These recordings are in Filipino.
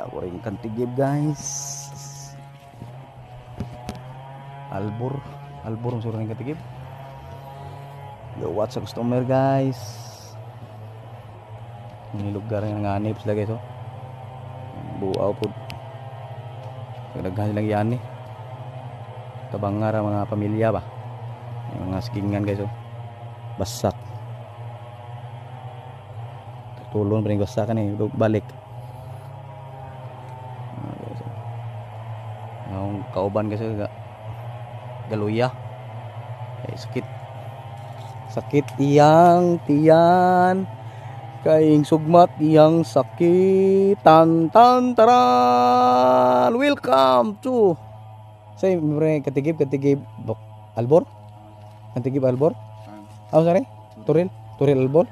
Ako rin kantigib guys. Albor ang surang kantigib. Yo, what's sa customer guys? Ini lugar yang nganip sila guys oh. Buaw po. Nagdaghan lang yan eh. Tabangar ang mga pamilya ba. Yung mga sigingan guys oh. Basak. Tulong pa rin basakan eh. Balik. Guys, oh. Yung kauban guys oh. Galuya. Sakit. Sakit iyang tiyan. Kaing sugmat iyang sakit. Tan taran. Welcome to say katigib Albor. Katigib Albor. Oh sorry. Turil Albor.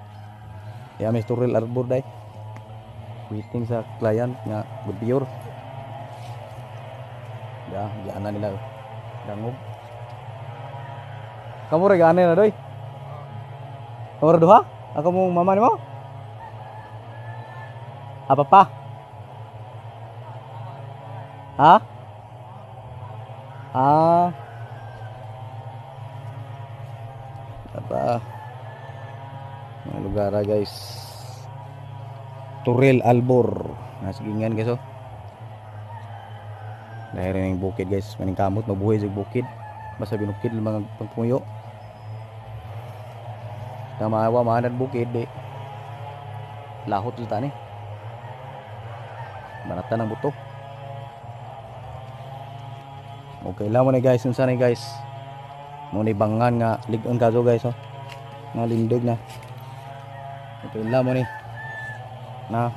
Ya mes Turil Albor day. Waiting sa client nga good pure. Ya, diana nila dangog. Kamu regane na doy. Kamu duha? Ako mong mama nimo? Apa pa? Ha? Ah. Apa? Mga lugar guys. Turil Albor. Nasigingan guys oh. Dahil rin yung bukid guys. Maning kamot mabuhay sa bukid. Basta binukid mga pagpunyo. Tamawa mahanad bukid di. Lahot sa tani. Banatan ng buto. Okay lang mo na guys. Unsa na guys. Mo ni bangan nga ligon kaso guys oh. Nga lindog na. Okay lang mo ni. Na.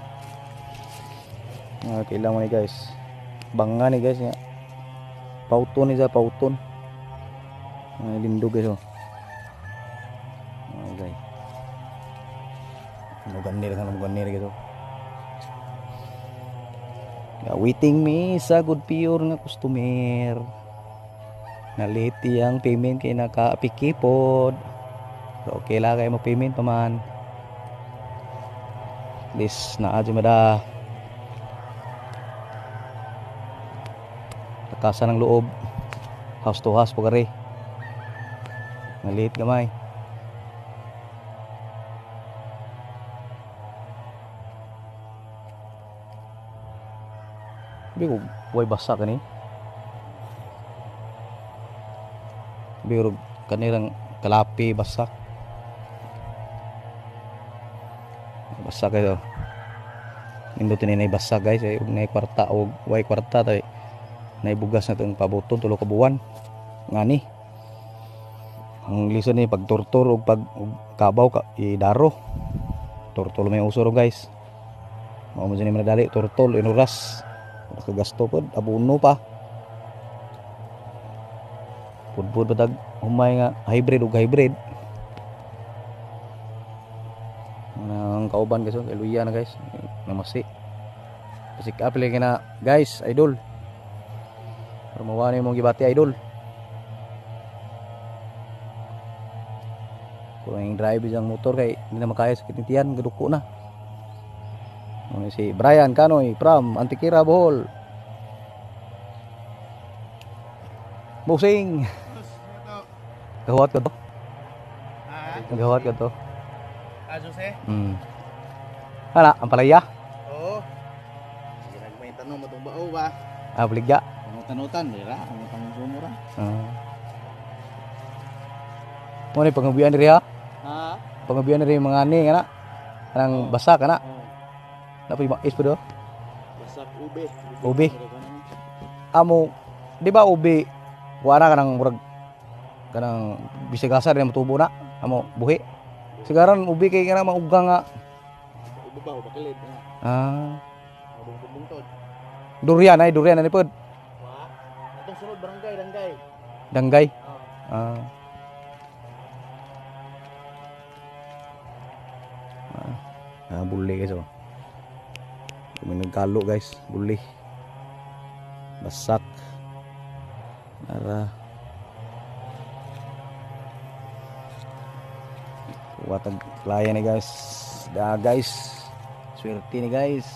Okay lang mo ni guys. Bangan ni guys nga. Pauton ni sa pauton. Lindog guys oh. Okay. Ganir guys oh. Waiting me sa good pure nga customer. Naliti ang payment kay naka-pikipod. So, okay lang kayo mag-payment pa man. This na adyo mada. Takasan ng loob. House to house pagari. Nalit gamay. Bigo way basak ni. Bigo kanirang kalapi basak. Basak kayo. Nindutin ni basak guys, ay nay kwarta o way kwarta tay. Nay bugas na tong pabuton tulo ka buwan. Ngani. Ang lison ni pag tortor o pag kabaw ka idaro. Tortol may usoro guys. Mao mo ni madali tortol inuras. Kagasto po, abuno pa. Pudpud patag humay nga hybrid ug hybrid. Ang kauban guys, kaluya na guys. Namasi. Kasi kapili na guys, idol. Para mawani mong gibati idol. Kung yung drive yung motor kay hindi na makaya sa kitintiyan, gaduko na. Si Brian Kanoy from Antikira Bohol. Busing. Gawat ka to? Gawat ka to? Jose? Hala, ang palaya? Oo. Sige, may tanong mo itong bao ba? Baligya. Tanutan, dira. Ang tanong sumura. Mo ni pangabian diri ha? Ha? Pangabian diri mga ani kana. Kanang basak kana. Dapat mais pa do? Basak ube. Ube. Amo, di ba ube? Wala kanang murag kanang bisigasa rin matubo na. Amo buhi. Sigaran ube kay kana mauga nga. Ube ba bakilid? Bungtod. Durian ani pod. Wa. Atong sunod barangay, Danggay. Danggay. Buli guys oh. May nagkalo guys, buli. Basak. Nara. Watag klaya ni guys. Da guys. Swerte ni guys.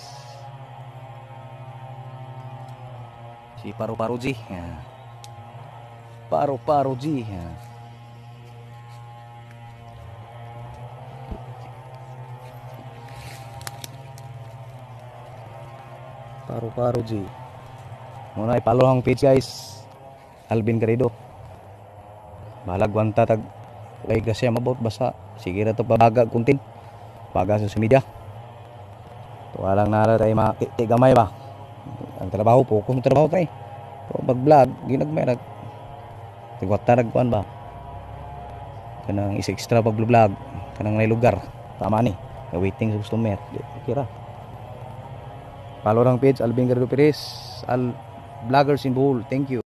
Si Paru-Paru G. Yan. Paru-Paru G. Yan. Paru-Paru G. Muna ipalo ang page guys. Alvin Garrido. Balag wanta tag lay kasi mabot basta sige ra to pabagag kuntin. Paga sa media. Tuwalang nara tayo gamay ba. Ang trabaho po, kung trabaho tayo. Pag-vlog, ginagmay nag tigwata nagkuan ba. Kanang is extra pag-vlog, kanang may lugar. Tama ni. Waiting sa customer. Kira. Follow lang page Alvin Garrido Perez, Vloggers in Bohol. Thank you.